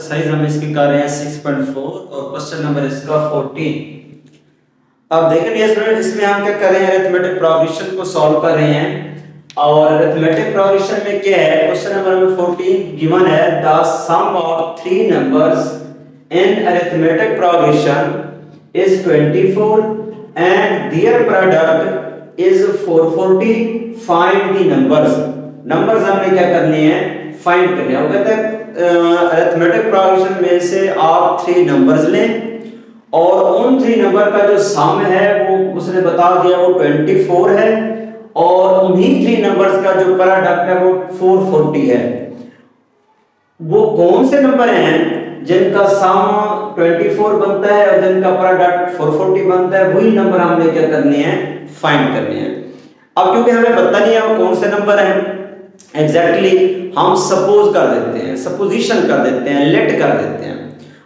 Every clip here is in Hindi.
एक्सरसाइज हम इसकी कर रहे हैं 6.4 और क्वेश्चन नंबर इसका 14। अब देखेंगे स्टूडेंट, इसमें हम क्या कर रहे हैं, अरिथमेटिक प्रोग्रेशन को सॉल्व कर रहे हैं। और अरिथमेटिक प्रोग्रेशन में क्या है, क्वेश्चन नंबर 14 गिवन है, the sum of 3 numbers in arithmetic progression is 24 and their product is 440, find the numbers. Numbers हमने क्या करने हैं, फाइंड करने हैं। वो कहते हैं अरिथमेटिक प्रोग्रेशन में से आप 3 नंबर्स लें और उन 3 नंबर का जो सम है वो उसने बता दिया वो 24 है और उन्हीं 3 नंबर्स का जो प्रोडक्ट है वो 440 है। वो कौन से नंबर हैं जिनका सम 24 बनता है और जिनका प्रोडक्ट 440 बनता है, वही नंबर हमने क्या करने हैं, फाइंड करने हैं। अब क्योंकि हमें पता नहीं है वो कौन से नंबर हैं एग्जैक्टली, हम सपोज कर देते हैं, सपोजिशन कर देते हैं, लेट कर देते हैं।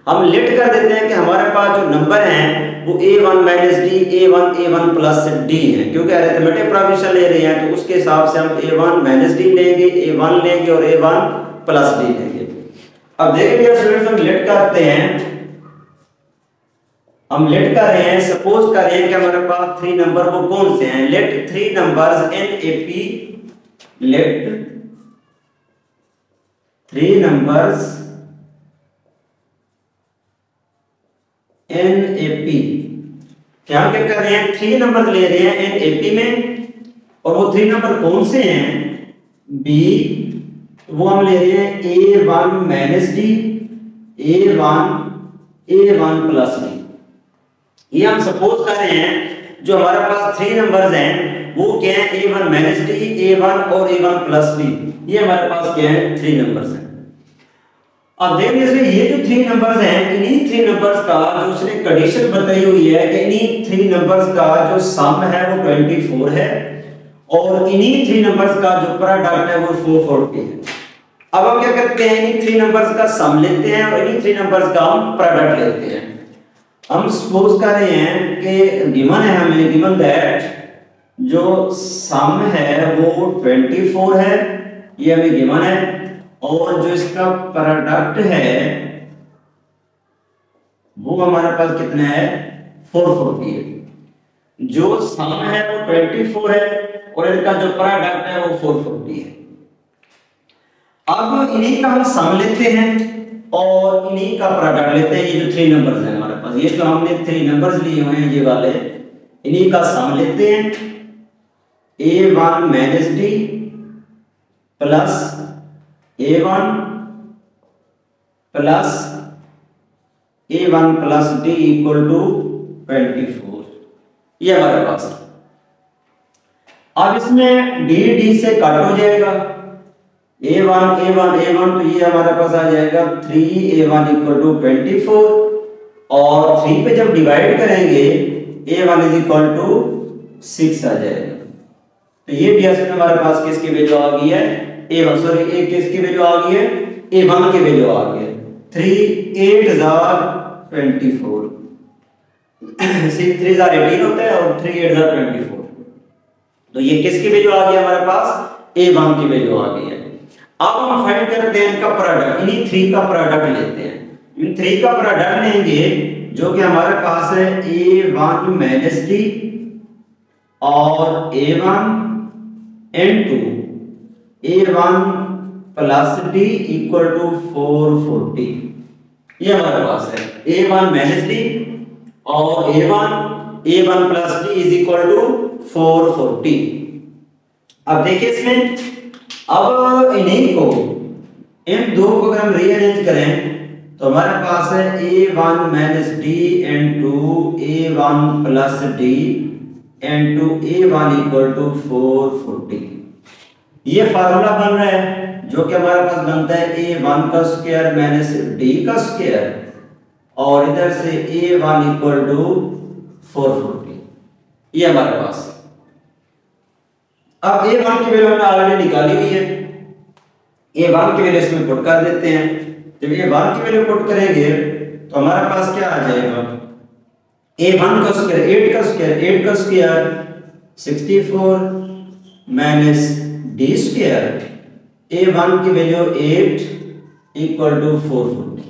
हम लेट कर देते हैं कि हमारे पास जो नंबर हैं वो a1 minus D, a1 plus D है। क्योंकि अरिथमेटिक प्रोग्रेशन ले रहे हैं तो उसके हिसाब से हम a1 माइनस डी लेंगे, a1 लेंगे और a1 प्लस डी लेंगे। अब देखिए स्टूडेंट्स, हम लेट करते हैं, हम लेट कर रहे हैं, सपोज कर रहे हैं कि हमारे पास 3 नंबर वो कौन से हैं। Let 3 numbers in AP, let 3 numbers in AP। क्या हम क्या कर रहे हैं, 3 नंबर ले रहे हैं in AP में, और वो 3 नंबर कौन से हैं, B, वो हम ले रहे हैं A1 minus D, A1 plus D. ये हम सपोज कर रहे हैं जो हमारे पास 3 नंबर्स हैं वो क्या है, A1 माइनस डी, A1 और A1 प्लस डी। ये हमारे पास क्या है, 3 नंबर्स हैं। अब देखिए इसमें ये जो 3 नंबर्स हैं, इन्हीं 3 नंबर्स का जो उसने कंडीशन बताई हुई है कि इन्हीं 3 नंबर्स का जो सम है वो 24 है और इन्हीं 3 नंबर्स का जो प्रोडक्ट है वो 440 है। अब हम क्या करते हैं, इन्हीं 3 नंबर्स का सम लेते हैं और इन्हीं 3 नंबर्स का हम प्रोडक्ट लेते हैं। हम सपोज कर रहे हैं कि गिवन है, हमें गिवन दैट जो सम है वो 24 है, ये हमें गिवन है, और जो इसका प्रोडक्ट है वो हमारे पास कितना है, 440 है। जो सम है वो 24 है और इनका जो प्रोडक्ट है वो 440 है। अब इन्हीं का हम सम लेते हैं और इन्हीं का प्रोडक्ट लेते हैं। ये जो 3 नंबर्स हैं हमारे पास, ये जो हमने 3 नंबर्स लिए हुए हैं ये वाले, इन्हीं का सम लेते हैं। A1 minus d plus A1 plus A1 plus d equal to 24, ये हमारे पास। अब इसमें डी से कट हो जाएगा, A1 तो ये हमारे पास आ जाएगा 3A1 इक्वल टू 24 और 3 पे जब डिवाइड करेंगे A1 इज इक्वल टू 6 आ जाएगा। तो ये भी हमारे पास किसकी वैल्यू आ गई है, A1 सॉरी A किसकी वैल्यू आ गई है, A1 की वैल्यू आ गई है। 3 8 24, 6 3 18 होता है और 3 8 24। तो ये किसकी वैल्यू आ गई हमारे पास, A1 की वैल्यू आ गई है। अब हम फाइंड करते हैं इनका प्रोडक्ट, इन्हीं 3 का प्रोडक्ट लेते हैं। इन 3 का प्रोडक्ट लेंगे जो कि हमारे पास है A1 माइनस डी और A1 into A1 plus d equal to 440। ये हमारे पास है A1 माइनस डी और A1 plus d is equal to 440। अब देखिए इसमें, अब इन्हीं को, इन दो को अगर हम रीअरेंज करें तो हमारे पास है A1 minus d into A1 plus d into A1 equal to 440। ये फार्मूला बन रहा है जो कि हमारे पास बनता है A1 का स्क्वायर माइनस डी का स्क्वायर और इधर से A1 इक्वल टू 440, ये हमारे पास। अब A1 की वैल्यू हमने ऑलरेडी निकाली हुई है, A1 की वैल्यू इसमें पुट कर देते हैं। जब A1 की वैल्यू पुट करेंगे तो हमारे पास क्या आ जाएगा, A1 का स्क्वायर 8 का square 64 minus d square, A1 की वैल्यू 8 इक्वल टू 440।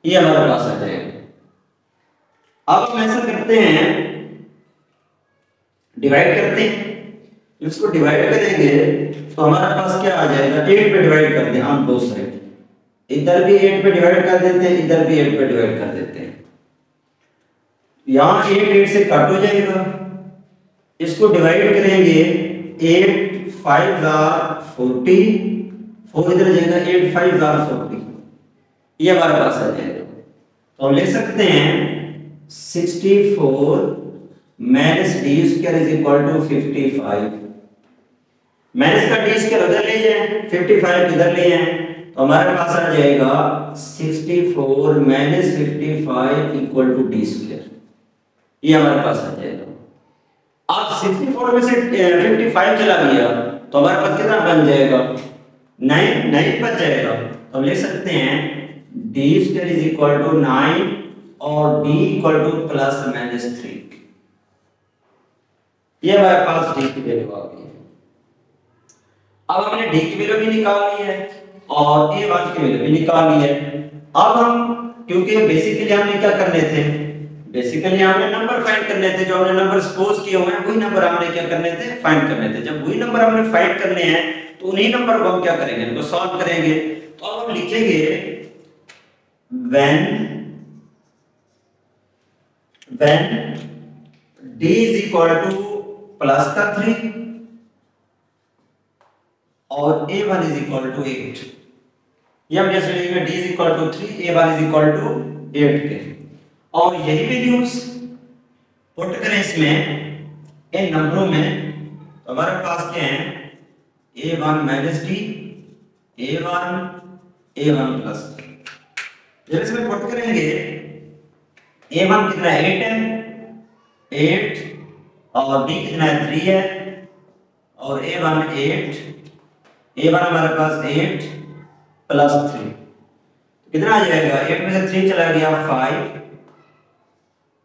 ये हमारे पास आ जाएगा। अब हम ऐसा करते हैं, डिवाइड करते हैं, इसको डिवाइड करेंगे तो हमारे पास क्या आ जाएगा, 8 पे डिवाइड कर दें हम दो साइड, इधर भी 8 पे डिवाइड कर देते हैं, इधर भी 8 पे डिवाइड कर देते हैं। यहाँ 8 से कट हो जाएगा, इसको डिवाइड करेंगे 8 5 जार 40, 4 इधर जाएगा, 8 5 जार 40, ये हमारे पास आ जाएगा। तो हम लिख सकते हैं 64 minus d square is equal to 55, minus का डी स्क्वायर उधर ले जाए, 55 इधर ले आए, तो हमारे पास आ जाएगा 64 minus 55 equal to d square, ये हमारे पास आ जाएगा। अब 64 में से 55 चला गया तो हमारे पास कितना बन जाएगा, 9 बच जाएगा। तो हम लिख सकते हैं d square is equal to 9 और d equal to plus minus 3, ये हमारे पास डी की वैल्यू आ गई है। अब हमने डी की वैल्यू भी निकाल ली है और a1 की वैल्यू भी निकाल ली है। अब हम, क्योंकि बेसिकली हमने क्या करने थे, बेसिकली हमने नंबर फाइंड करने थे, जो हमने नंबर सपोज किए हुए हैं वही नंबर हमने क्या करने थे, फाइंड करने थे। जब वही नंबर हमने फाइंड करने हैं तो उन्हीं नंबर को हम क्या करेंगे, इनको सॉल्व करेंगे। तो अब हम लिखेंगे when d is equal to plus का 3 और a1 is equal to 8, ये हम जैसे लिखेंगे d is equal to 3, a1 is equal to 8 के, और यही वैल्यूज पुट करें इसमें इन नंबरों में, तो हमारे पास क्या है a1 minus d, a1 plus d। जब इसमें पुट करेंगे a1 कितना है, 8 है, 8 और d कितना है, 3 है, और a1 8, a1 हमारे पास 8 प्लस 3 कितना आ जाएगा, 8 में से 3 चला गया 5,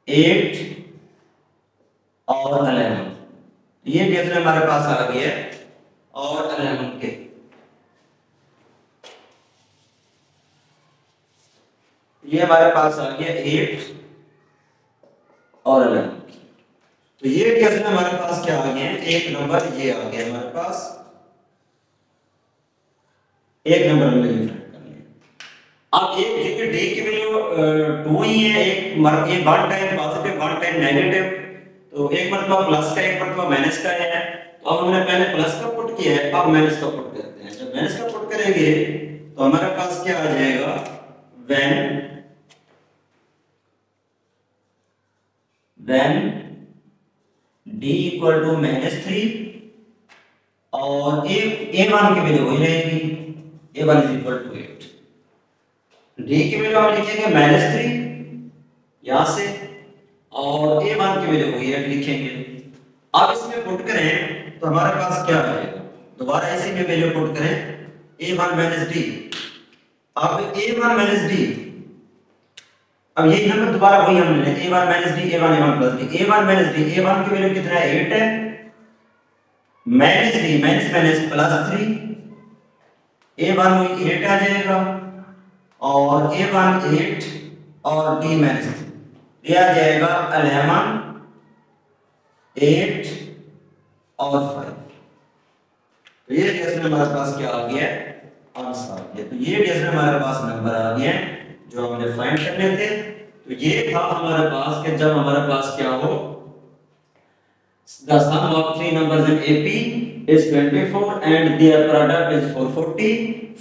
8 और 11, ये डेसिमल हमारे पास आ गया और 11 के, ये हमारे पास आ गया 8 और 11। तो ये डेसिमल हमारे पास क्या आ गया, एक नंबर ये आ गया हमारे पास, एक नंबर हमने ये फाइंड कर लिया। अब एक क्योंकि डी की वैल्यू 2 ही है, एक one time positive one time negative, तो एक मरतबा प्लस का एक मरतबा माइनस का है। तो अब हमने पहले प्लस का पुट किया है, अब माइनस का पुट करते हैं। जब माइनस का पुट करेंगे तो हमारे पास क्या आ जाएगा, when d इक्वल टू -3 और a1 की वैल्यू वही रहेगी, a1 is equal to 8, d की वैल्यू हम लिखेंगे -3 यहां से और a1 की वैल्यू वही लिखेंगे। अब इसमें पुट करें तो हमारे पास क्या आएगा, दोबारा इसी में वैल्यू पुट करें a1 - d, अब a1 - d, अब ये नंबर दोबारा वही हमने लिया a1 - d, a1 plus d, a1 - d, a1 की वैल्यू कितना है, 8 है, minus d minus plus 3, a1 वही 8 आ जाएगा और a1 8 और d माइनस 3, ये आ जाएगा 11 8 और 5। तो ये डेसिमल हमारे पास क्या आ गया, आंसर आ गया। तो ये डेसिमल हमारे पास नंबर आ गया जो हमने फाइंड करने थे। तो ये था हमारे पास कि जब हमारे पास क्या हो, the sum of three numbers in AP is 24 and their product is 440,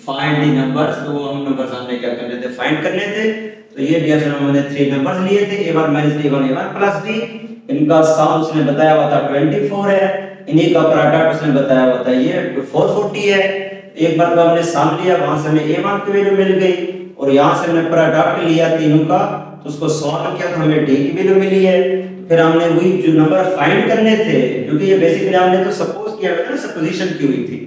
find the numbers। तो वो हम नंबर्स हमने क्या करने थे, फाइंड करने थे। तो ये डेसिमल हमने 3 नंबर्स लिए थे, a1 - d, a1 plus d, इनका सम उसने बताया हुआ था 24 है, इन्हीं का प्रोडक्ट उसने बताया हुआ था ये 440 है। एक बार हमने सम लिया, वहां से हमें a1 की वैल्यू मिल गई और यहां से हमने प्रोडक्ट लिया तीनों का, तो उसको सॉल्व किया तो हमें d की वैल्यू मिली है। फिर हमने वही जो नंबर फाइंड करने थे, क्योंकि ये बेसिकली हमने तो सपोज किया था ना, सपोजिशन की हुई थी,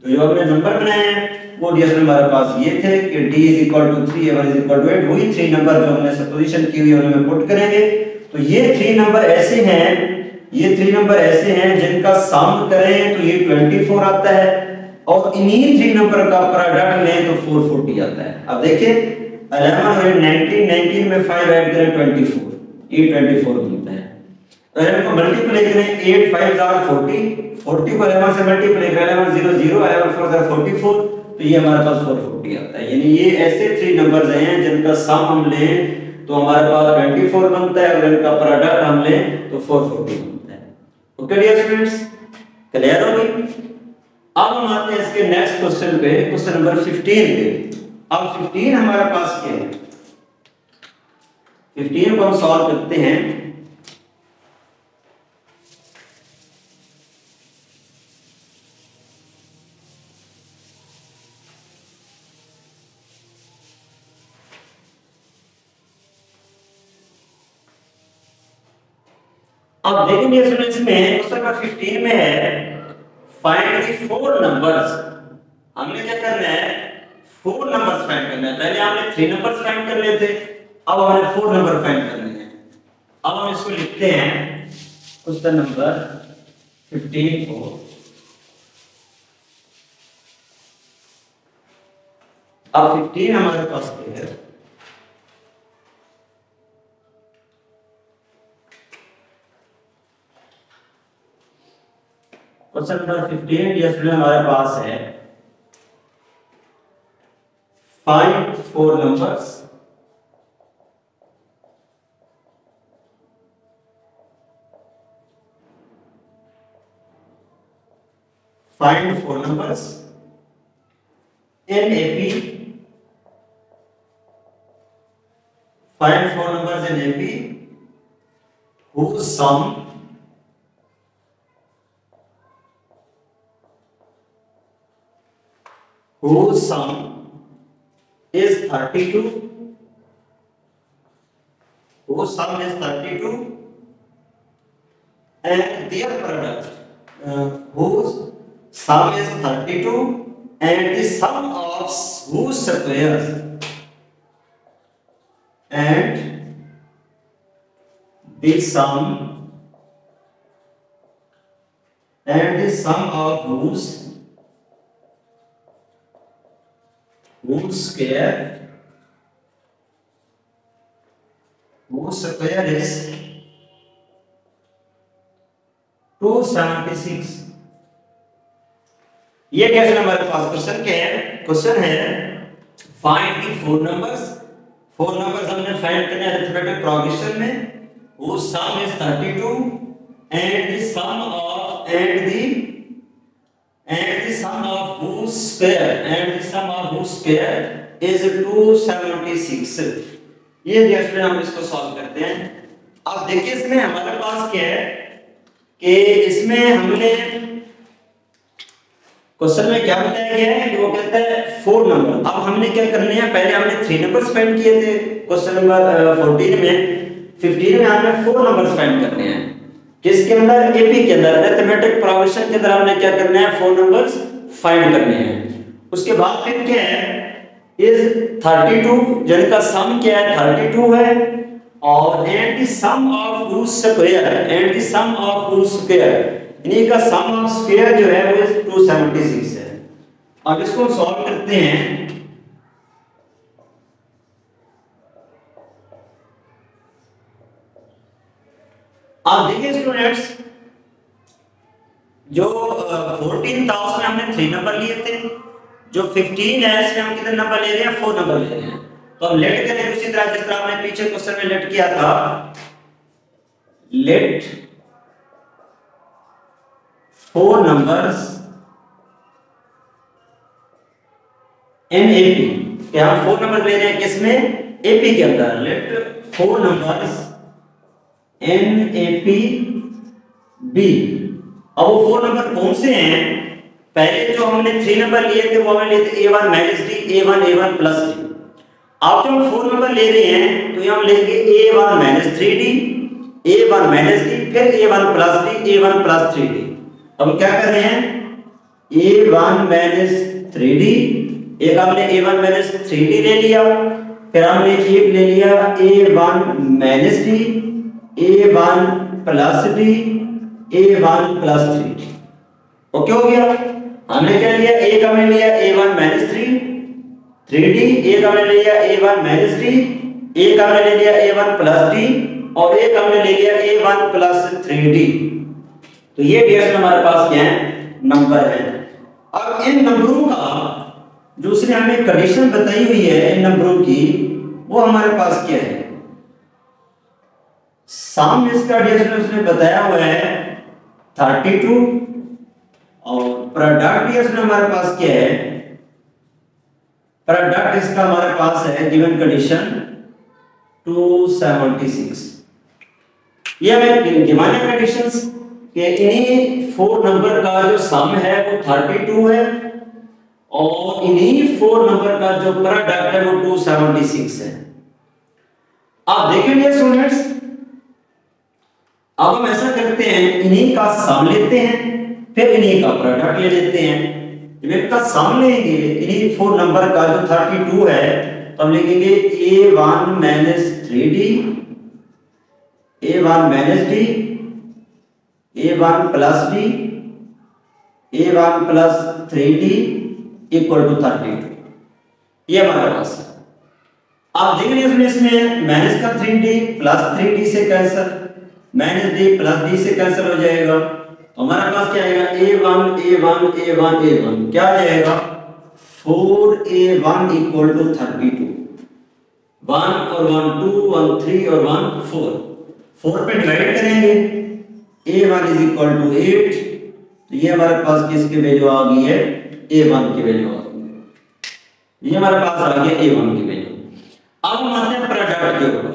तो जो हमने नंबर बनाए हैं वो डेसिमल हमारे पास ये थे कि d = 3, a1 = 8, वही 3 नंबर जो हमने सपोजिशन की हुई है उनमें पुट करेंगे। तो ये 3 नंबर ऐसे हैं, ये 3 नंबर ऐसे हैं जिनका सम करें तो ये 24 आता है और इन्हीं 3 नंबर का प्रोडक्ट लें तो 440 आता है। अब देखिए 11 और 19 में 5 ऐड करें 24, ये 24 मिलता है। अगर इनको मल्टीप्लाई करें 8 5 आर 40 को 11 से मल्टीप्लाई करें 11 0 0 11 4 44, तो ये हमारे पास 440 आता है। यानी ये ऐसे 3 नंबर्स हैं जिनका सम हम लें तो हमारे पास 24 बनता है, अगर इनका प्रोडक्ट हम लें तो 440 बनता है। ओके डियर स्टूडेंट्स, क्लियर हो गई? अब हम आते हैं इसके नेक्स्ट क्वेश्चन पे, क्वेश्चन नंबर 15 पे। अब 15 हमारे पास क्या है, 15 को हम सॉल्व करते हैं। अब देखेंगे स्टूडेंट्स में क्वेश्चन नंबर 15 में है फाइंड द 4 नंबर्स। हमने क्या करना है, 4 नंबर्स फाइंड करना है। पहले हमने 3 नंबर्स फाइंड कर लिए थे, अब हमें 4 नंबर फाइंड करने हैं। अब हम इसको लिखते हैं क्वेश्चन नंबर 15 को। अब 15 हमारे पास क्या है, क्वेश्चन नंबर 15 ये स्टूडेंट हमारे पास है find 4 numbers in AP, find 4 numbers in AP whose sum is 32, and their product whose sum is 32 and the sum of whose squares and the sum of whose square is 276। ये कैसे हमारे पास क्वेश्चन क्या है, क्वेश्चन है फाइंड द 4 नंबर्स। 4 नंबर्स हमने फाइंड करने अरिथमेटिक प्रोग्रेशन में, whose sum is 32 and the sum of whose square is 276। ये स्टूडेंट हम इसको सॉल्व करते हैं। अब देखिए इसमें हमारे पास क्या है कि इसमें हमने क्वेश्चन में क्या बताया गया है कि वो कहता है 4 नंबर। अब हमने क्या करने हैं, पहले हमने 3 नंबर्स फाइंड किए थे क्वेश्चन नंबर 14 में। 15 में हमने 4 नंबर्स फाइंड करने हैं। किसके अंदर, एपी के अंदर, अरिथमेटिक प्रोग्रेशन के अंदर हमने क्या करना है, 4 नंबर्स फाइंड करने हैं। उसके बाद फिर क्या है, इज 32 जिनका सम क्या है 32 है, और and the sum of whose square, इन्हीं का सम ऑफ स्क्वायर जो है वो 276 है। अब इसको सॉल्व करते हैं। आप देखिए स्टूडेंट्स, जो 14 था उसमें हमने 3 नंबर लिए थे, जो 15 है इसमें हम कितने नंबर ले रहे हैं, 4 नंबर ले रहे हैं। तो हम लेट करें उसी तरह जिस तरह हमने पीछे क्वेश्चन में लेट किया था। लेट 4 numbers in AP, क्या हम 4 नंबर ले रहे हैं किसमें, AP के अंदर। लेट 4 numbers in AP B। अब वो 4 नंबर कौन से हैं, पहले जो हमने 3 नंबर लिए थे वो हमने लिए थे A1 - D, A1 plus D। अब जो हम 4 नंबर ले रहे हैं तो ये हम लेंगे A1 - 3D, A1 - D, फिर A1 plus D, A1 plus 3D। अब क्या कर रहे हैं, A1 - 3D, एक हमने A1 - 3D ले लिया, फिर हमने एक ले लिया A1 - D, A1 plus D, A1 plus 3D। Okay हो गया। हमने क्या लिया, एक हमने लिया A1 - 3, 3d, एक हमने ले लिया a1 माइनस d, एक हमने ले लिया a1 प्लस d और एक हमने ले लिया a1 प्लस 3d। तो ये ds में हमारे पास क्या है, नंबर है। अब इन नंबरों का जो उसने हमें कंडीशन बताई हुई है इन नंबरों की, वो हमारे पास क्या है, सम इसका ds में उसने बताया हुआ है 32 और प्रोडक्ट ds में हमारे पास क्या है, प्रोडक्ट इसका हमारे पास है गिवन कंडीशन 276। ये हमें गिवन कंडीशंस कि इन्हीं 4 नंबर का जो सम है वो 32 है और इन्हीं 4 नंबर का जो प्रोडक्ट है वो 276 है। आप देखेंगे स्टूडेंट्स, अब हम ऐसा करते हैं, इन्हीं का सम लेते हैं फिर इन्हीं का प्रोडक्ट ले लेते हैं। जब इनका सम लेंगे इन्हीं 4 नंबर का जो 32 है तो हम लिखेंगे a1 minus 3d, a1 minus d, a1 plus d, a1 plus 3d equal to 32। ये हमारे पास है। आप देख रहे हैं इसमें माइनस का 3d प्लस 3d से cancel, minus d plus d से कैंसिल हो जाएगा। तो हमारे पास क्या आएगा, a1 a1 a1 a1 क्या आ जाएगा 4a1 इक्वल टू 32। 1 और 1 2 1 3 और 1 4, 4 पे डिवाइड करेंगे a1 इज इक्वल टू 8। तो ये हमारे पास किसकी वैल्यू आ गई है, a1 की वैल्यू आ गई, ये हमारे पास आ गया a1 की वैल्यू। अब हम आते हैं प्रोडक्ट के ऊपर।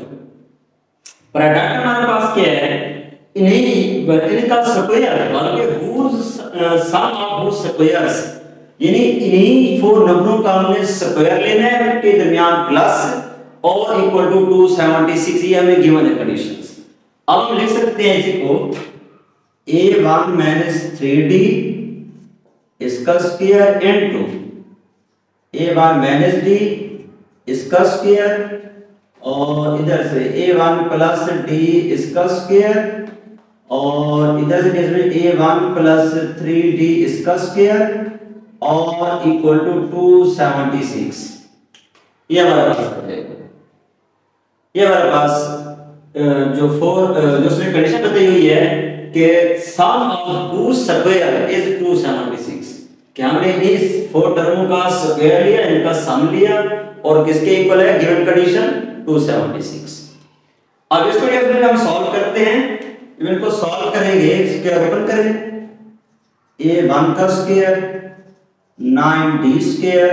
प्रोडक्ट हमारे पास क्या है, इनका स्क्वायर बल्कि सम ऑफ हुज स्क्वायर्स, यानी इन्हीं 4 नंबरों का हमने स्क्वायर लेना है, उनके दरमियान प्लस और इक्वल टू 276। ये हमें गिवन है कंडीशंस। अब हम लिख सकते हैं इसी को a1 माइनस 3d इसका square into a1 minus d इसका स्क्वायर और इधर से a1 प्लस d इसका स्क्वायर और इधर से a1 प्लस 3d इसका स्क्वायर और इक्वल टू 276। ये हमारे पास हो जाएगा। ये हमारे पास जो उसने कंडीशन बताई हुई है कि सम ऑफ हुज स्क्वायर इज 276, कि हमने इस 4 टर्मों का स्क्वायर लिया, इनका सम लिया और किसके इक्वल है, गिवन कंडीशन 276। अब इसको हम सॉल्व करते हैं। इनको सॉल्व करेंगे, स्क्वायर ओपन करें, a1 का square 9d square,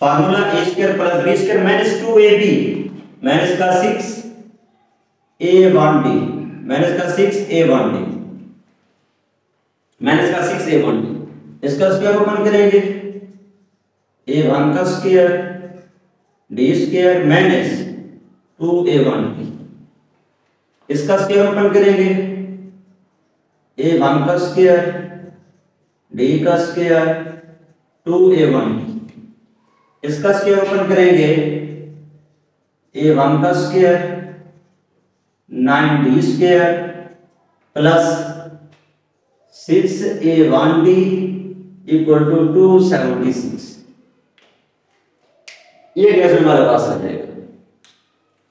formula a square plus b square minus 2ab minus का 6a1d माइनस का 6a1d माइनस का 6a1d। इसका स्क्वायर ओपन करेंगे, a1 का square d square minus 2a1d। इसका स्क्वायर ओपन करेंगे, a1 का स्क्वायर d का स्क्वायर 2a1d। इसका स्क्वायर ओपन करेंगे, a1 का square 9d square plus 6a1d equal to 276। ये गैस हमारे पास आ जाएगा।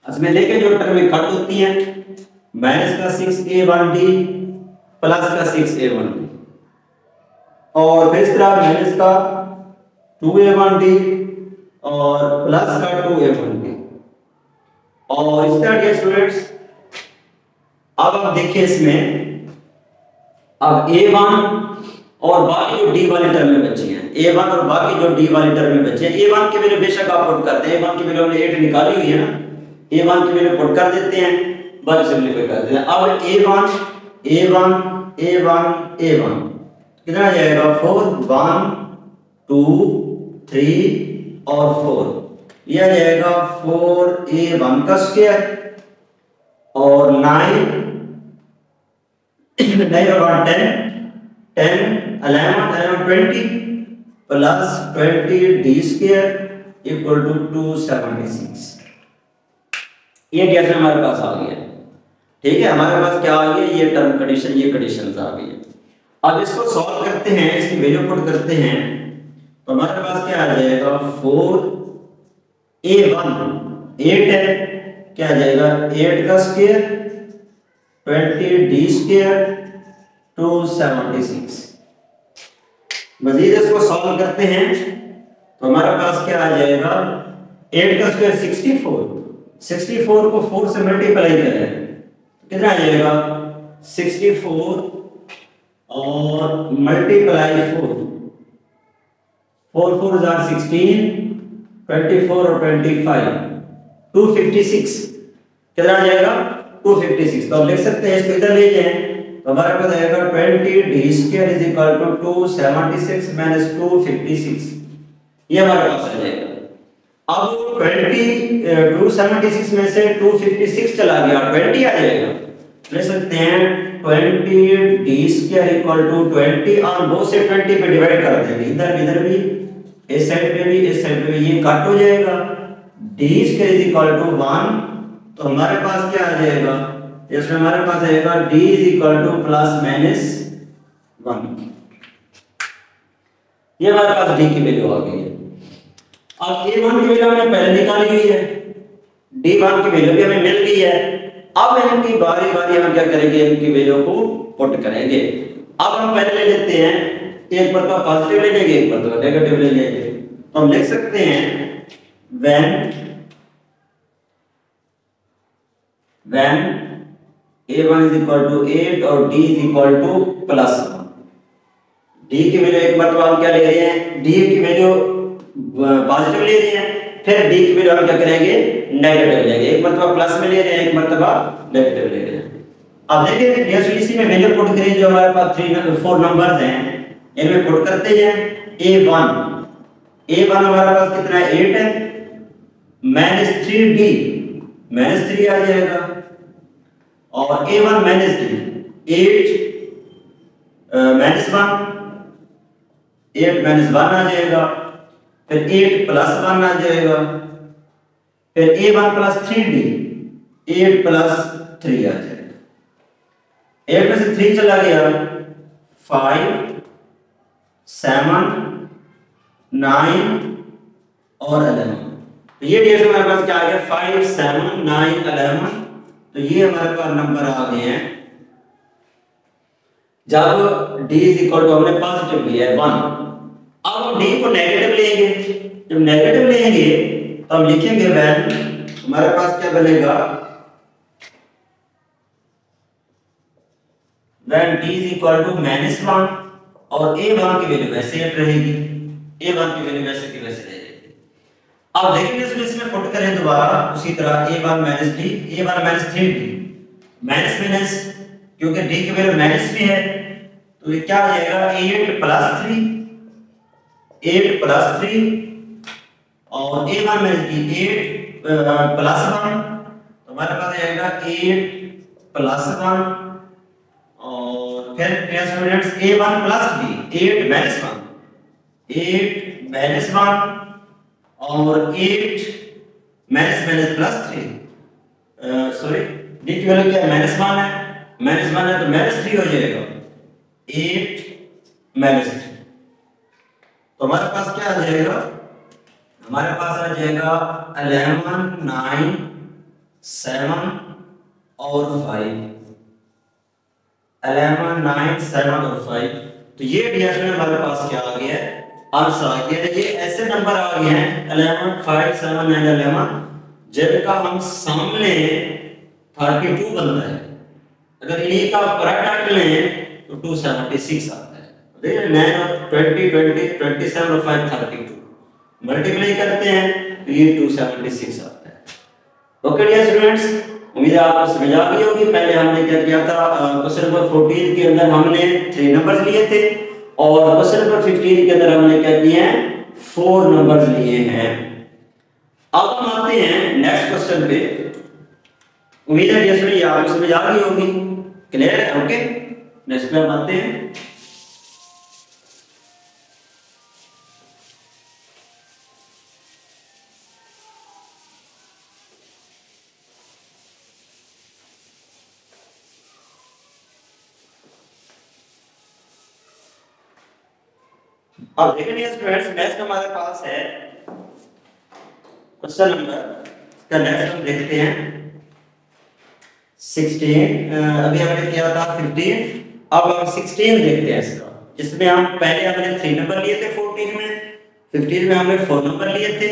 इसमें लेके जो टर्म कट होती है, माइनस का 6a1d प्लस का 6a1d और फिर इस तरह माइनस का 2a1d और प्लस का 2a1d। और इस तरह के स्टूडेंट्स अब आप देखिए इसमें अब a1 और बाकी जो d वाले टर्म में बचे हैं, a1 और बाकी जो d वाले टर्म में बचे हैं, a1 की वैल्यू बेशक आप पुट करते हैं, a1 की वैल्यू हमने 8 निकाली हुई है ना, a1 की वैल्यू पुट कर देते हैं, बस सिंपलीफाई कर देते हैं। अब a1 a1 a1 a1 कितना आ जाएगा 4 1 2 3 और 4, यह आ जाएगा 4a1 का स्क्वायर और 9 और 10 11 20 plus 20d square equal to 276। ये कैसे हमारे पास आ गया, ठीक है, हमारे पास क्या आ गया, ये टर्म कंडीशन, ये कंडीशंस आ गई है। अब इसको सॉल्व करते हैं, इसकी वैल्यू पुट करते हैं तो हमारे पास क्या आ जाएगा 4 A1 8 है, क्या आ जाएगा 8 का स्क्वायर 20 d स्क्वायर 276। मजीद इसको सॉल्व करते हैं तो हमारे पास क्या आ जाएगा 8 का स्क्वायर 64 को 4 से मल्टीप्लाई करें कितना आ जाएगा 64 और मल्टीप्लाई 4 4 जार 16 24 और 25 256 कितना आ जाएगा 256। तो हम लिख सकते हैं इसको इधर ले जाएं तो हमारे पास आएगा 20 d square is equal to 276 minus 256, ये हमारे पास आ जाएगा। अब 276 में से 256 चला गया 20 आ जाएगा, ले सकते हैं 20 d स्क्वायर इक्वल टू 20 और बोथ से 20 पे डिवाइड कर देंगे, इधर भी इस साइड पे भी इस साइड पे भी, ये कट हो जाएगा d square is equal to 1। तो हमारे पास क्या आ जाएगा इसमें हमारे पास आएगा d is equal to plus minus 1, ये हमारे पास d की वैल्यू आ गई है। अब a1 की वैल्यू हमने पहले निकाली हुई है, d1 की वैल्यू भी हमें मिल गई है। अब इनकी बारी बारी हम क्या करेंगे इनकी वैल्यू को पुट करेंगे। अब हम पहले ले लेते हैं एक मरतबा पॉजिटिव ले लेंगे एक मरतबा नेगेटिव ले लेंगे, तो हम लिख सकते हैं when a1 is equal to 8 और d is equal to plus 1, d की वैल्यू एक मरतबा हम क्या ले रहे हैं d की वैल्यू पॉजिटिव ले रहे हैं, फिर d की वैल्यू हम क्या करेंगे नेगेटिव लेंगे, एक मरतबा प्लस में ले रहे हैं एक मरतबा नेगेटिव ले रहे हैं। अब देखिए जैसे इसी में वैल्यू पुट करें जो हमारे पास 4 नंबर्स हैं इनमें पुट करते हैं a1 हमारे पास कितना है 8 है माइनस 3d माइनस 3 आ जाएगा और a1 माइनस 3 8 माइनस 8 माइनस 1 आ जाएगा, फिर 8 प्लस 1 आ जाएगा, फिर a1 प्लस 3d 8 प्लस 3 आ जाएगा, 8 में से 3 चला गया 5 7 9 और 11, तो ये डियर हमारे पास क्या आ गया 5 7 9 11, तो ये हमारे पास नंबर आ गए हैं। जब d इज इक्वल टू हमने पॉजिटिव लिया है 1, अब हम d को नेगेटिव लेंगे, जब नेगेटिव लेंगे तो हम लिखेंगे व्हेन हमारे पास क्या बनेगा when d is equal to -1 और a1 की वैल्यू वैसे ही रहेगी, a1 की वैल्यू वैसे की वैसे रहेगी। अब देखेंगे इसमें पुट करें दोबारा उसी तरह a1 minus 3d minus minus क्योंकि d की वैल्यू माइनस में है तो ये क्या आ जाएगा 8 प्लस 3 और a1 माइनस d 8 प्लस 1, तो हमारे पास आएगा 8 प्लस 1 और फिर students a1 plus d 8 minus 1 और 8 माइनस प्लस 3 सॉरी d की वैल्यू क्या है -1 है, -1 है तो -3 हो जाएगा 8 -3, तो हमारे पास क्या आ जाएगा हमारे पास आ जाएगा 11 9 7 और 5 11 9 7 और 5, तो ये डियर में हमारे पास क्या आ गया है आंसर आ गया। ये ऐसे नंबर आ गए हैं 11 5 7 9 11 जिनका हम सामने 32 बनता है, अगर इन्हीं का प्रोडक्ट लें तो 276 आता है। देखिए 9 और 20 20 27 और 5 32 मल्टीप्लाई करते हैं तो ये 276 आता है। ओके डियर स्टूडेंट्स, उम्मीद है आपको समझ आ गई होगी। पहले हमने क्या किया था क्वेश्चन नंबर 14 के अंदर हमने 3 नंबर्स लिए थे और क्वेश्चन नंबर 15 के अंदर हमने क्या किए हैं 4 नंबर्स लिए हैं। अब हम आते हैं नेक्स्ट क्वेश्चन पे। उम्मीद है डियर स्टूडेंट ये आपको समझ आ गई होगी, क्लियर है? ओके नेक्स्ट पे हम आते हैं। अब देखिए स्टूडेंट्स नेक्स्ट हमारे पास है क्वेश्चन नंबर का नेक्स्ट हम देखते हैं 16। अभी हमने किया था 15, अब हम 16 देखते हैं इसका, जिसमें हम पहले हमने 3 नंबर लिए थे 14 में, 15 में हमने 4 नंबर लिए थे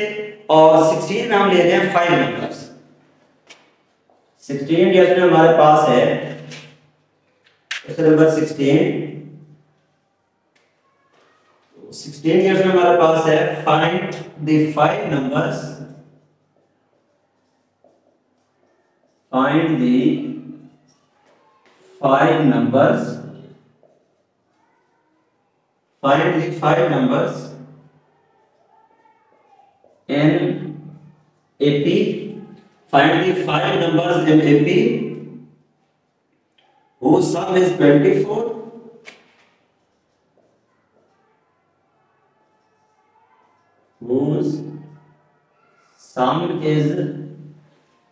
और 16 में हम ले रहे हैं 5 नंबर्स। 16 ईयर्स में हमारे पास है क्वेश्चन नंबर 16 ईयर्स में हमारे पास है find the 5 numbers, find the 5 numbers, find the 5 numbers in AP, find the 5 numbers in AP whose sum is 24, whose sum is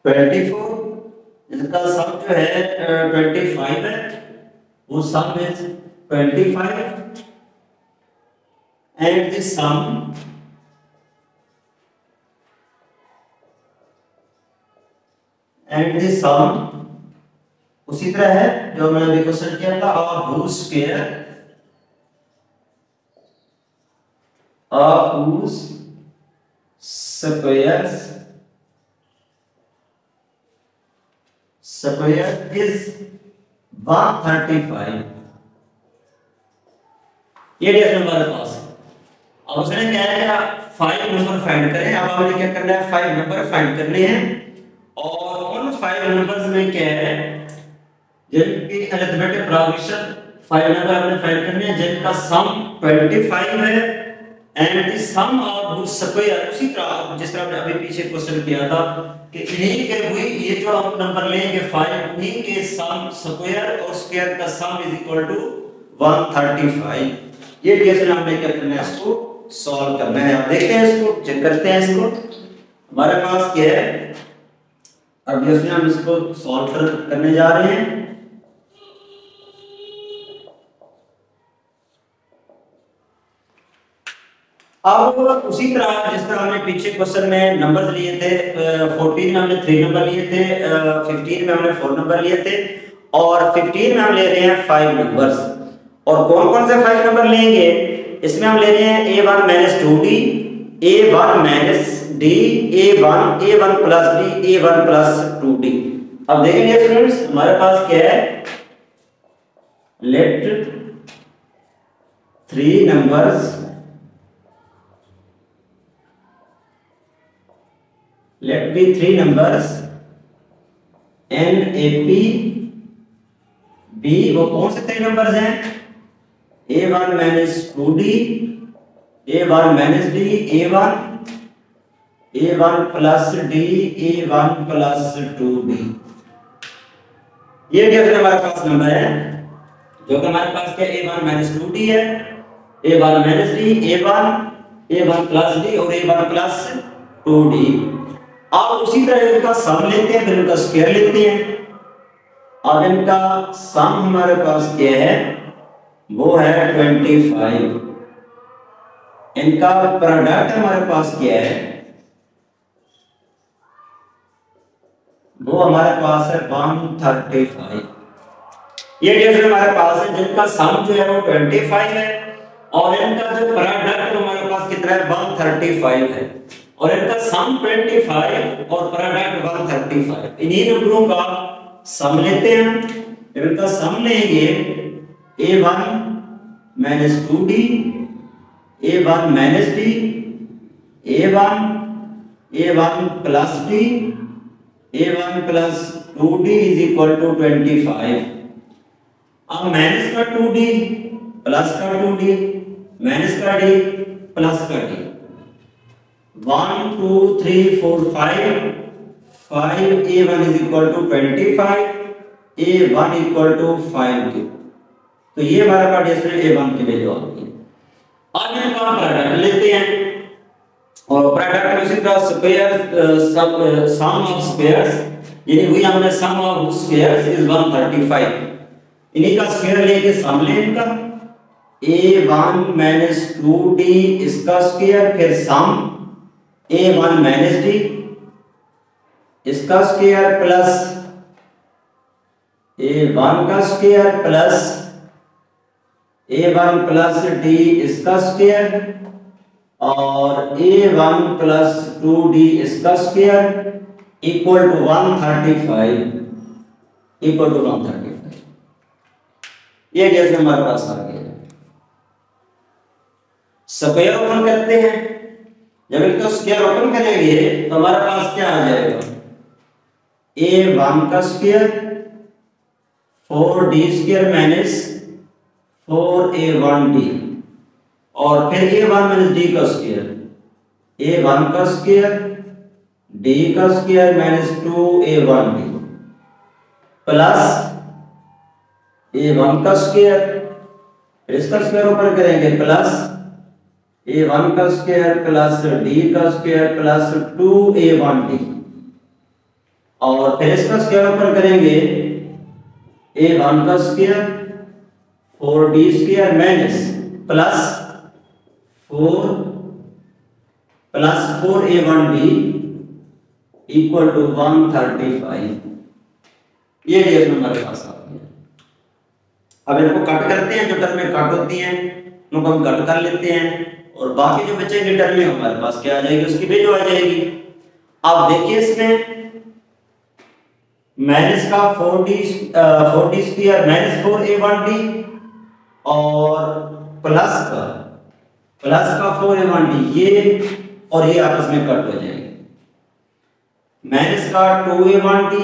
24, इसका सम जो है 25 है, वो सम इज 25 एंड दिस सम उसी तरह है जो मैंने अभी क्वेश्चन किया था, of whose square, of whose squares is 135। ये डियर हमारे पास है। अब उसने क्या है, 5 नंबर फाइंड करें। अब हमें क्या करना है, 5 नंबर फाइंड करने हैं और उन 5 नंबर्स में क्या है, जिनकी अरिथमेटिक प्रोग्रेशन 5 नंबर हमने फाइंड करने हैं जिनका सम 25 है and the sum of whose square, उसी तरह जिस तरह हमने अभी पीछे क्वेश्चन किया था कि इन्हीं के हुई ये जो हम नंबर लेंगे 5, इन्हीं के सम स्क्वायर और स्क्वायर का सम इज इक्वल टू 135। ये कैसे हमने क्या करना है, इसको सॉल्व करना है। आप देखते हैं इसको, चेक करते हैं इसको। हमारे पास क्या है, अब इसमें हम इसको सॉल्व करने जा रहे हैं। अब उसी तरह जिस तरह हमने पीछे क्वेश्चन में नंबर्स लिए थे, 14 में हमने 3 नंबर लिए थे, 15 में हमने 4 नंबर लिए थे और 15 में हम ले रहे हैं 5 नंबर्स। और कौन कौन से 5 नंबर लेंगे, इसमें हम ले रहे हैं a1 - 2d, a1 - d, a1 plus d, a1 plus 2d। अब देखेंगे स्टूडेंट्स, हमारे पास क्या है, late 3 numbers, let be 3 numbers n AP B। वो कौन से 3 नंबर्स हैं, a1 - 2d, a1 - d, a1 plus d, a1 plus 2d। ये क्या हमारे पास नंबर है, जो कि हमारे पास क्या a1 - 2d है, a1 - d, a1 plus d और a1 plus 2d। अब उसी तरह इनका सम लेते हैं, फिर इनका स्क्वायर लेते हैं। अब इनका सम हमारे पास क्या है, वो है 25। इनका प्रोडक्ट हमारे पास क्या है, वो हमारे पास है 135। ये डिवीजन हमारे पास है जिनका सम जो है वो 25 है और इनका जो प्रोडक्ट हमारे पास कितना है, 135 है और इनका सम 25 और प्रोडक्ट 135। इन्हीं नंबरों का सम लेते हैं। इनका सम लेंगे a1 - 2d, a1 - d, a1 plus d, a1 plus 2d is equal to 25। अब माइनस का 2d प्लस का 2d माइनस का d प्लस का d, 1 2 3 4 5 a1 is equal to 25, a1 equal to 5 के। तो ये हमारा पार्ट इसमें a1 की वैल्यू आती है। अब इनका प्रोडक्ट लेते हैं और प्रोडक्ट उसी तरह स्क्वायर सम ऑफ स्क्वायर्स, यानी वही हमने सम ऑफ स्क्वायर्स इज 135। इन्हीं का स्क्वायर लेके सम ले इनका, a1 - 2d इसका स्क्वायर, फिर सम A1 माइनस डी इसका स्क्वायर प्लस A1 का square plus A1 plus d इसका स्क्वायर और A1 प्लस 2D इसका square equal to 135 equal to 135। ये जैसे हमारे पास आ गया। स्क्वायर ओपन करते हैं, जब इनका स्क्वायर ओपन करेंगे तो हमारे पास क्या आ जाएगा, A1 का square 4D square minus 4A1D और फिर A1 माइनस D का स्क्वायर, A1 का स्क्वायर D का square minus 2A1D plus A1 का स्क्वायर, फिर इसका स्क्वायर ऊपर करेंगे प्लस A1 का स्क्वायर प्लस D का स्क्वायर प्लस 2A1D और फिर इसका स्क्वायर ऊपर करेंगे A1 का square 4D square minus plus 4A1D equal to 135। ये केस में हमारे पास आ गया। अब इनको कट करते हैं, जो टर्में कट होती हैं उनको हम कट कर लेते हैं और बाकी जो बचेंगे टर्में हमारे पास क्या आ जाएगी, उसकी वैल्यू आ जाएगी। अब देखिए इसमें माइनस का 4D स्क्वायर माइनस 4A1D और प्लस का 4A1D, ये और ये आपस में कट हो जाएंगे। माइनस का 2A1D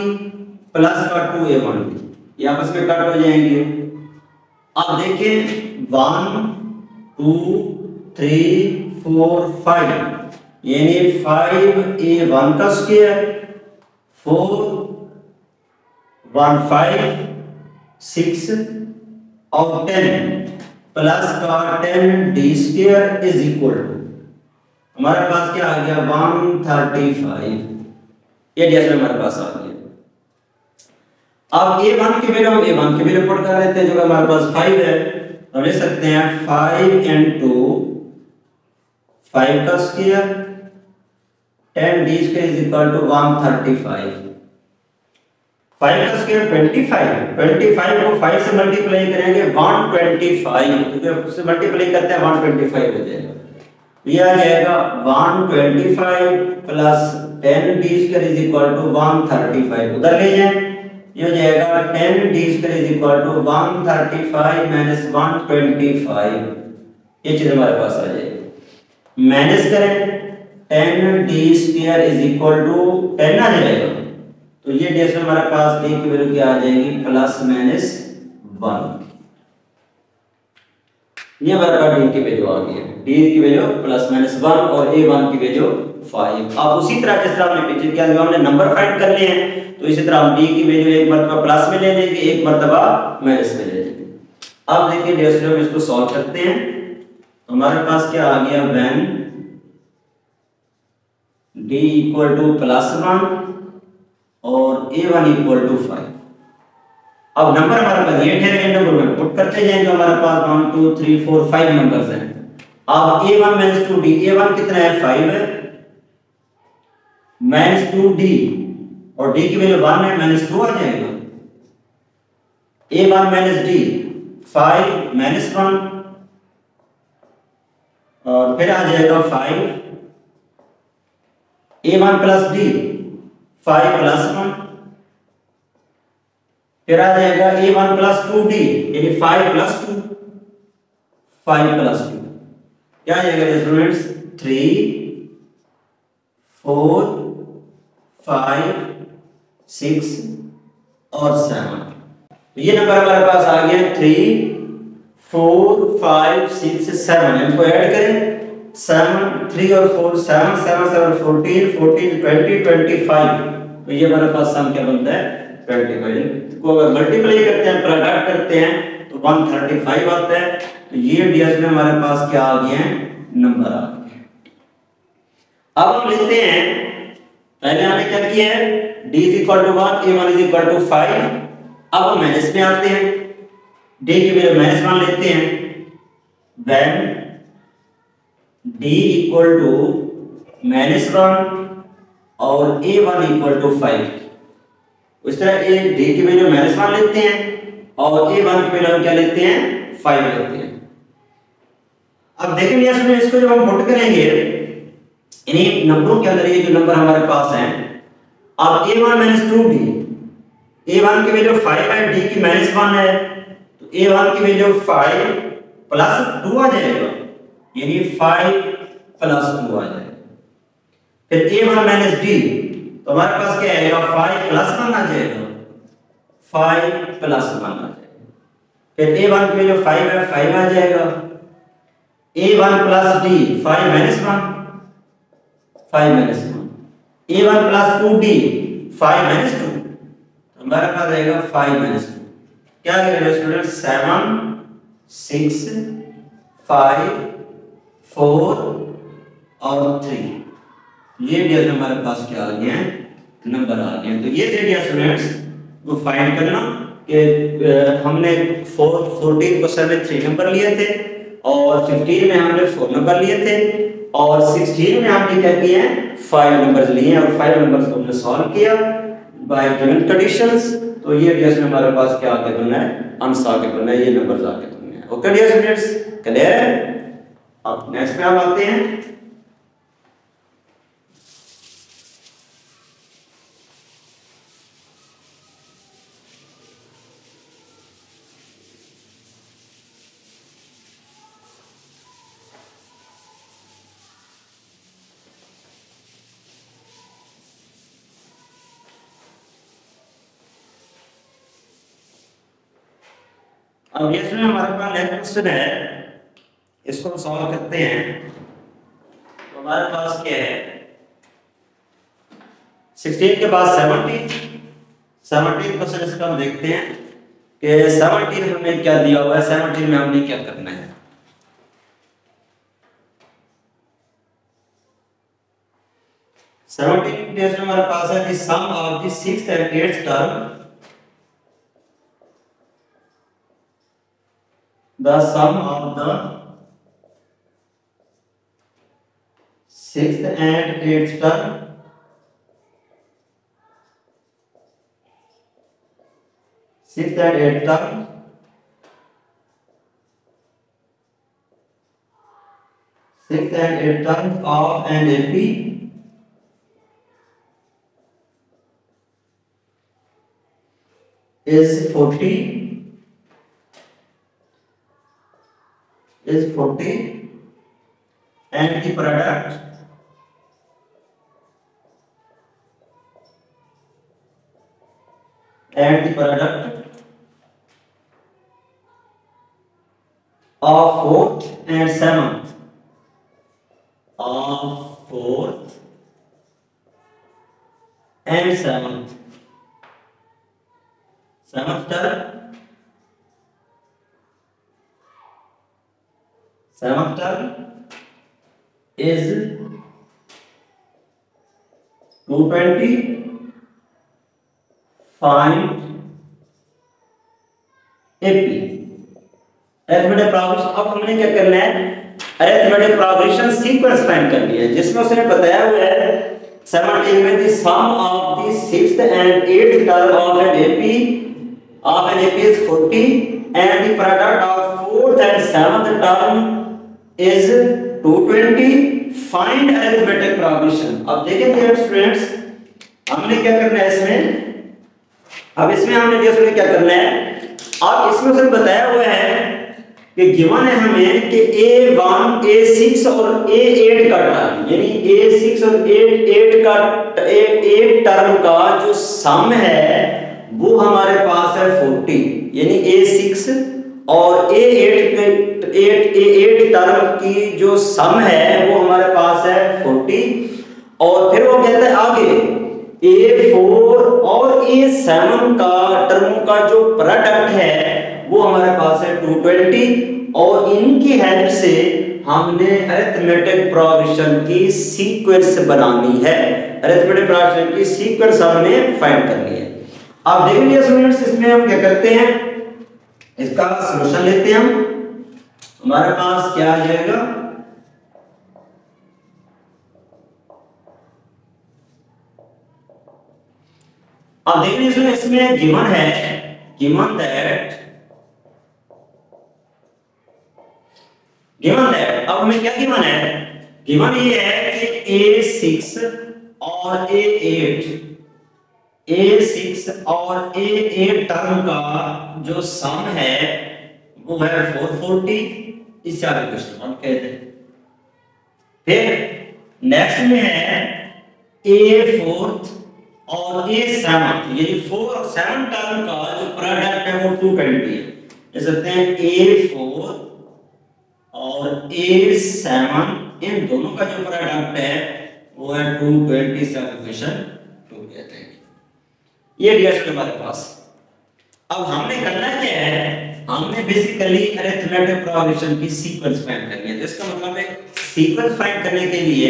प्लस का 2A1D ये आपस में कट हो जाएंगे। अब देखिए 1 2 3 4 5 यानी 5A1 का स्क्वायर 4 1 5 6 और 10 प्लस का 10D square is equal to हमारे पास क्या आ गया 135। ये जैसे हमारे पास आ गया। अब A1 की वैल्यू हम A1 की वैल्यू पुट कर लेते हैं, जो कि हमारे पास 5 है, हम लिख सकते हैं 5 into 5 का square 10D square is equal to 135। 5 का स्क्वायर 25 को 5 से मल्टीप्लाई करेंगे 125, क्योंकि उससे मल्टीप्लाई करते हैं 125 हो जाएगा। ये आ जाएगा 125 plus 10D square is equal to 135, उधर ले जाएं, ये हो जाएगा 10D square is equal to 135 minus 125। ये चीज हमारे पास आ जाएगी। माइनस करें 10D square is equal to 10 आ जाएगा, तो ये डेस में हमारे पास D की वैल्यू क्या आ जाएगी प्लस माइनस 1। ये हमारे पास D की वैल्यू आ गई है, D की वैल्यू प्लस माइनस 1 और A1 की वैल्यू 5। अब उसी तरह जिस तरह हमने पीछे किया, जो हमने नंबर फाइंड करने हैं तो इसी तरह हम D की वैल्यू एक मर्तबा प्लस में ले लेंगे, एक मर्तबा माइनस में ले लेंगे। अब देखिए डेस में इसको सॉल्व करते हैं तो हमारे पास क्या आ गया, when D equal to plus 1 और A1 इक्वल टू 5। अब नंबर हमारे पास ये ठहरे नंबर में पुट करते जाएंगे, हमारे पास 1 2 3 4 5 नंबर्स हैं। अब A1 माइनस 2D, A1 कितना है 5 है माइनस 2D और D की वैल्यू 1 है माइनस 2 आ जाएगा। A1 माइनस D 5 माइनस 1 और फिर आ जाएगा 5 A1 प्लस D 5 प्लस 1, फिर आ जाएगा A1 प्लस 2D यानी 5 प्लस 2 क्या आ जाएगा स्टूडेंट्स 3 4 5 6 और 7। तो ये नंबर हमारे पास आ गया 3 4 5 6 7। इनको ऐड करें 7 3 और 4 7 7 7 14 14 20 25। तो ये हमारे पास सम क्या बनता है 25 को अगर मल्टीप्लाई करते हैं प्रोडक्ट करते हैं तो 135 आता है। तो ये डीएस में हमारे पास क्या आ गया है नंबर आ गया। अब हम लेते हैं, पहले हमने क्या किया है d is equal to 1 a1 is equal to 5। अब हम माइनस में आते हैं, d की वैल्यू -1 लेते हैं, when d equal to -1 और a1 इक्वल टू 5। उस तरह a d की वैल्यू -1 लेते हैं और a1 की वैल्यू हम क्या लेते हैं 5 लेते हैं। अब देखेंगे इसमें इसको जब हम पुट करेंगे इन्हीं नंबरों के अंदर ये जो नंबर हमारे पास हैं, अब a1 - 2d, a1 की वैल्यू 5 है, d की -1 है, तो a1 की वैल्यू 5 + 2 आ जाएगा, यानी 5 + 2 आ जाएगा। फिर a1 - d, तो हमारे पास क्या आएगा 5 + 1 आ जाएगा, 5 + 1 आ जाएगा। फिर a1 की वैल्यू 5 है, 5 आ जाएगा, a1 + d 5 - 1 5 - 1, a1 + 2d 5 - 2, तो हमारे पास आएगा 5 - 2। क्या करेंगे स्टूडेंट 7 6 5 4 और 3, ये डियर हमारे पास क्या आ गए हैं नंबर आ गए हैं। तो ये थे डियर स्टूडेंट्स वो फाइंड करना कि हमने 14 क्वेश्चन में 3 नंबर लिए थे और 15 में हमने 4 नंबर लिए थे और 16 में हमने क्या किए हैं 5 नंबर्स लिए हैं और 5 नंबर्स को हमने सॉल्व किया बाय गिवन कंडीशंस। तो ये डियर हमारे पास क्या आके बनना है आंसर आके बनना है, ये नंबर्स आके बनने हैं। ओके डियर स्टूडेंट्स, क्लियर है? अब नेक्स्ट पे हम आते हैं। अब ये इसमें हमारे पास नेक्स्ट क्वेश्चन है, इसको हम सॉल्व करते हैं। तो हमारे पास क्या है 16 के बाद 17 क्वेश्चन इसका हम देखते हैं कि 17 हमें क्या दिया हुआ है, 17 में हमने क्या करना है। डेज में हमारे पास है the sum of the 6th and 8th term, the sum of the 6th and 8th term of an AP is 40 and the product of 4th and 7th seventh term is 220. Find AP। Arithmetic progression, अब हमने क्या करना है अरिथमेटिक प्रोग्रेशन सीक्वेंस फाइंड करनी है, जिसमें उसने बताया हुआ है 17 में the sum of the 6th and 8th term of an AP is 40 and the product of 4th and 7th term is 220. Find arithmetic progression. अब देखें स्टूडेंट्स हमने क्या करना है इसमें, अब इसमें हमने देखो क्या करना है, अब इसमें उसने बताया हुआ है कि गिवन है हमें कि A1 A6 और A8 का टर्म, यानी A6 और A8 का A8 टर्म का जो सम है वो हमारे पास है 40, यानी A6 और A8 टर्म की जो सम है वो हमारे पास है 40। और फिर वो कहता है आगे A4 और A7 का टर्मों का जो प्रोडक्ट है वो हमारे पास है 220 और इनकी हेल्प से हमने अरिथमेटिक प्रोग्रेशन की सीक्वेंस बनानी है, अरिथमेटिक प्रोग्रेशन की सीक्वेंस हमने फाइंड करनी है। अब देखिए स्टूडेंट्स इसमें हम क्या करते हैं, इसका सॉल्यूशन लेते हैं हम, हमारे पास क्या आ जाएगा अब देखिए इसमें गिवन है, गिवन दैट अब हमें क्या गिवन है, गिवन ये है कि A6 और A8 टर्म का जो सम है वो है 440, इससे आगे क्वेश्चन हम कहते हैं। फिर नेक्स्ट में है A4 और A7, ये 4 और 7 टर्म का जो प्रोडक्ट है वो 220 है। जैसे हैं A4 और A7 इन दोनों का जो प्रोडक्ट है वो है 220, से इक्वेशन 2 कहते हैं। ये डियर हमारे पास। अब हमने करना क्या है, हमने बेसिकली अरिथमेटिक प्रोग्रेशन की सीक्वेंस फाइंड करनी है। तो इसका मतलब है सीक्वेंस फाइंड करने के लिए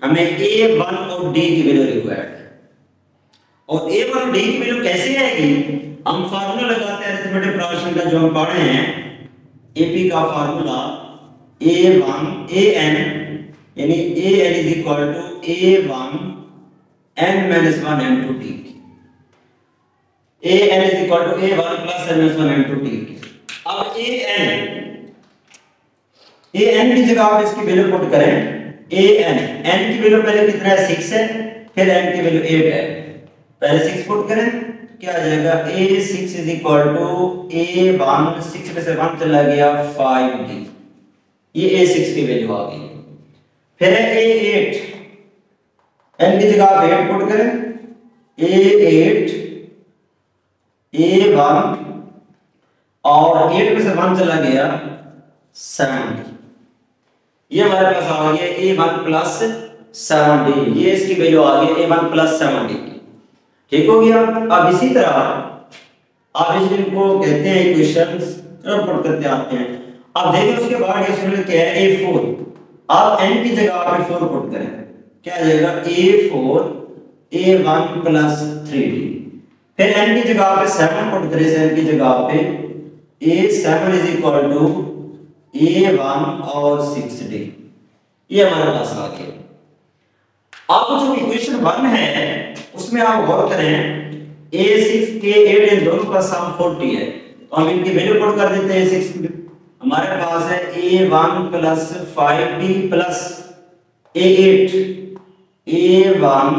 हमें A1 और D की वैल्यू रिक्वायर्ड है। और A1 और D की वैल्यू कैसे आएगी, हम फार्मूला लगाते हैं अरिथमेटिक प्रोग्रेशन का जो हम पढ़े हैं, AP का फार्मूला AN यानी AN is equal to A1 n minus 1 n2 t। AN is equal to A1 plus n minus 1 n2 t। अब AN की जगह आप इसकी वैल्यू पुट करें, n की वैल्यू पहले कितना है 6 है, फिर n की वैल्यू 8 है। पहले 6 पुट करें तो क्या आ जाएगा, A6 is equal to A1, 6 में से 1 चला गया 5d, ये A6 की वैल्यू आ गई। फिर है A8, n की जगह आप 8 पुट करें, A8 A1 और 8 में से 1 चला गया 7d, ये हमारे पास आ गया A1 प्लस 7d, ये इसकी वैल्यू आ गई A1 प्लस 7d की। ठीक हो गया। अब इसी तरह आप इनको कहते हैं इक्वेशंस, पुट करते आते हैं। अब देखिए उसके बाद ये क्या है A4, आप n की जगह आप 4 पुट करें, क्या आ जाएगा A4 A1 प्लस 3d। फिर n की जगह पे 7 पुट करें, 7 की जगह पे A7 is equal to A1 और 6d, ये हमारे पास आ गया। अब जो इक्वेशन 1 है उसमें आप गौर करें, A6 के 8 इन दोनों का सम 40 है, तो हम इनकी वैल्यू पुट कर देते हैं। A6 हमारे पास है A1 plus 5d plus A8 A1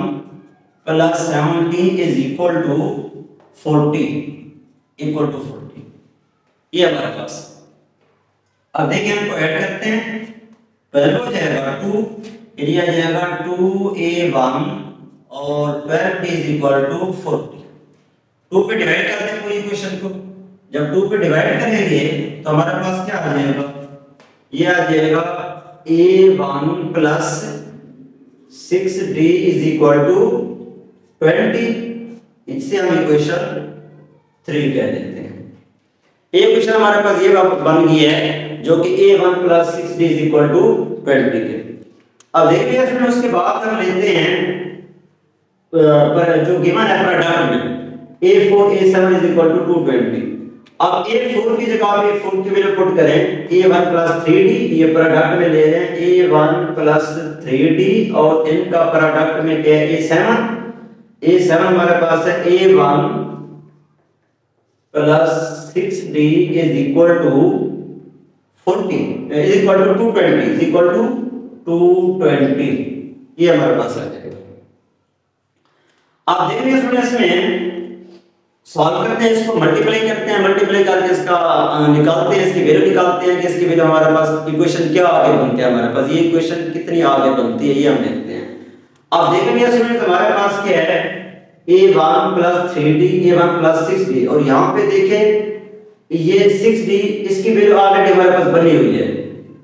plus 7d is equal to 40, ये हमारे पास। अब देखिए हमको ऐड करते हैं, पहले हो जाएगा 2, एरिया आ जाएगा 2A1 और 12d इज इक्वल टू 40। 2 पे डिवाइड करते हैं पूरी इक्वेशन को, जब 2 पे डिवाइड करेंगे तो हमारे पास क्या आ जाएगा, ये आ जाएगा A1 plus 6d is equal to 20, इससे हम इक्वेशन 3 कह देते हैं। ये क्वेश्चन हमारे पास ये बन गई है जो कि A1 plus 6d is equal to 20 के। अब देखिए इसमें उसके बाद हम लेते हैं पर जो गिवन है प्रोडक्ट में A4 A7 is equal to 220। अब A4 की जगह पे A4 की वैल्यू पुट करें, A1 प्लस 3d, ये प्रोडक्ट में ले रहे हैं A1 प्लस 3d और इनका प्रोडक्ट में क्या है A7 हमारे पास है A1 plus 6d is equal to 40 is equal to 220 is equal to 220, ये हमारे पास आ जाएगा। आप देख रहे हैं इसमें सॉल्व करते हैं, इसको मल्टीप्लाई करते हैं, मल्टीप्लाई करके इसका निकालते हैं, इसकी वैल्यू निकालते हैं कि इसकी वैल्यू हमारे पास इक्वेशन क्या आगे बनती है, हमारे पास ये इक्वेशन कितनी आगे बनती है ये हम देखते हैं। अब देखेंगे इसमें हमारे पास क्या है A1 plus 3d A1 plus 6d, और यहाँ पे देखें ये 6d इसकी वैल्यू ऑलरेडी हमारे पास बनी हुई है।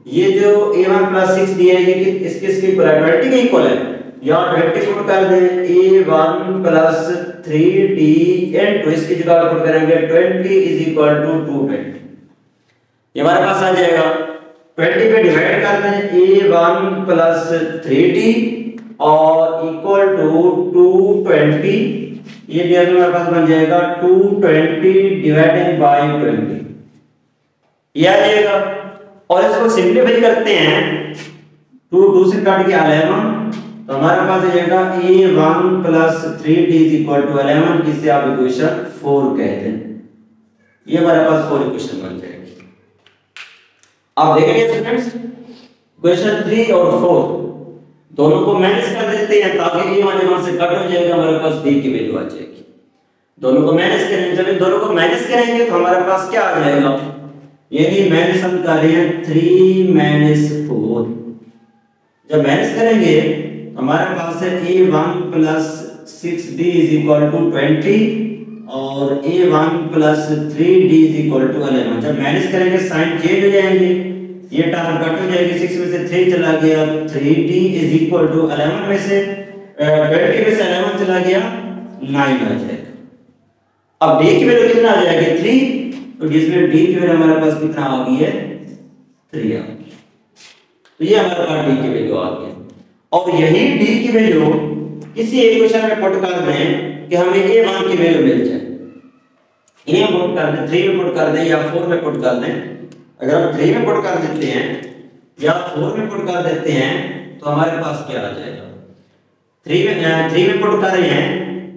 ये जो A1 प्लस 6d है ये इसके इक्वल है 20 के इक्वल है, यहाँ 20 पुट कर दें A1 प्लस 3d इनटू इसकी जगह पुट करेंगे 20 इज इक्वल टू 220, ये हमारे पास आ जाएगा। 20 पे डिवाइड कर दें A1 प्लस 3d और इक्वल टू 220, ये भी हमारे पास बन जाएगा 220 डिवाइडेड बाय 20, ये आ जाएगा। और इसको सिंपलीफाई करते हैं, 2 से काट के 11, तो तो हमारे पास आ जाएगा a1 plus 3d is equal to 11, जिसे आप इक्वेशन 4 कहते हैं। ये हमारे पास 4 इक्वेशन बन जाएगी। आप देखेंगे स्टूडेंट्स, क्वेश्चन 3 और 4 दोनों को माइनस कर देते हैं ताकि a वाले मान से कट हो जाएगा, हमारे पास d की वैल्यू आ जाएगी। दोनों को माइनस करेंगे, जब इन दोनों को माइनस करेंगे तो हमारे पास क्या आ जाएगा, यदि माइनस हम कर रहे हैं 3 माइनस 4, जब माइनस करेंगे तो हमारे पास है a1 plus 6d is equal to 20 और a1 plus 3d is equal to 11। जब माइनस करेंगे साइन चेंज हो जाएंगे, ये टर्म कट हो जाएगी, 6 में से 3 चला गया, 3d इज इक्वल टू 11 में से 20 में से 11 चला गया, 9 आ जाएगा। अब d की वैल्यू कितना आ जाएगी 3, तो जिसमें d की वैल्यू हमारे पास कितना आ गई है 3 आ गई। तो ये हमारे पास d की वैल्यू आ गई और यही d की वैल्यू किसी इक्वेशन में पुट कर दें कि हमें a1 की वैल्यू मिल जाए। इन्हें पुट कर दें, 3 में पुट कर दें या 4 में पुट कर दें। अगर हम 3 में पुट कर देते हैं या 4 में पुट कर देते हैं तो हमारे पास क्या आ जाएगा, 3 में पुट कर रहे हैं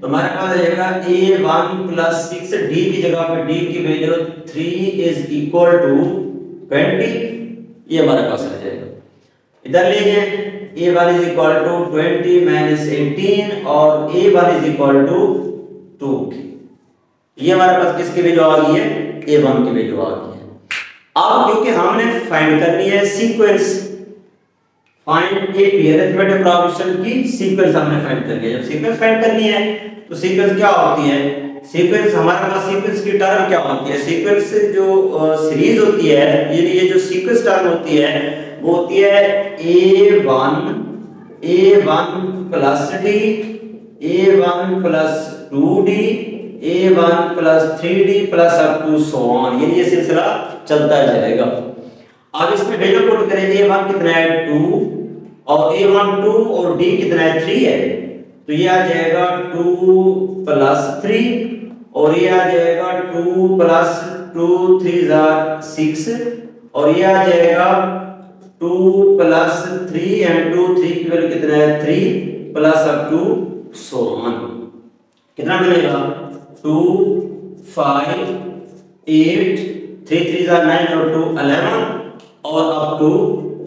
तो हमारे पास आ जाएगा a1 प्लस 6d की जगह पे d की वैल्यू 3 इज इक्वल टू 20, ये हमारे पास आ जाएगा। इधर ले जाए a1 is equal to 20 minus 18 और a1 इज इक्वल टू 2, ये हमारे पास किसकी वैल्यू आ गई है, a1 की वैल्यू आ गई है। अब क्योंकि हमने फाइंड करनी है sequence, find A P arithmetic progression की सीक्वेंस हमने फाइंड करनी है। जब सीक्वेंस फाइंड करनी है तो सीक्वेंस क्या होती है, सीक्वेंस हमारे पास सीक्वेंस की टर्म क्या होती है, सीक्वेंस जो सीरीज होती है, ये जो सीक्वेंस टर्म होती है वो होती है a1 plus d, a1 plus 2d, a1 plus 3d plus up to so on, ये सिलसिला चलता जाएगा। अब इसमें वैल्यू पुट करें, a1 कितना है 2 और a1 2 और d कितना है 3 है, तो ये आ जाएगा 2 प्लस 3 और ये आ जाएगा 2 प्लस 2 3 6 और ये आ जाएगा 2 प्लस 3 एंड 2 3 की वैल्यू कितना है 3 plus up to so on, कितना मिलेगा 2 5 8 3 3 9 और 2 11 और अप टू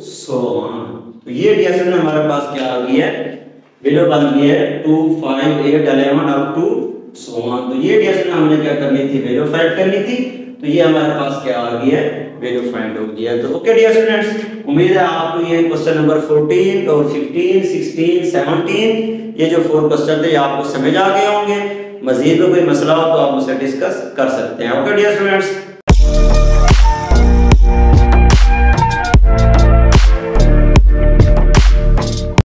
सो ऑन। तो ये डिएक्शन में हमारे पास क्या आ गई है, वैल्यू बन गई है 2 5 8 11 अप टू सो ऑन। तो ये डिएक्शन में हमने क्या करनी थी, वैल्यू फाइंड करनी थी, तो ये हमारे पास क्या आ गई है, वैल्यू फाइंड हो गया है। तो ओके डियर स्टूडेंट्स, उम्मीद है आपको ये क्वेश्चन नंबर 14 और 15 16 17 ये जो 4 क्वेश्चन थे आपको समझ आ गए होंगे। मजीद कोई मसला हो तो आप उसे डिस्कस कर सकते हैं। Okay dear students.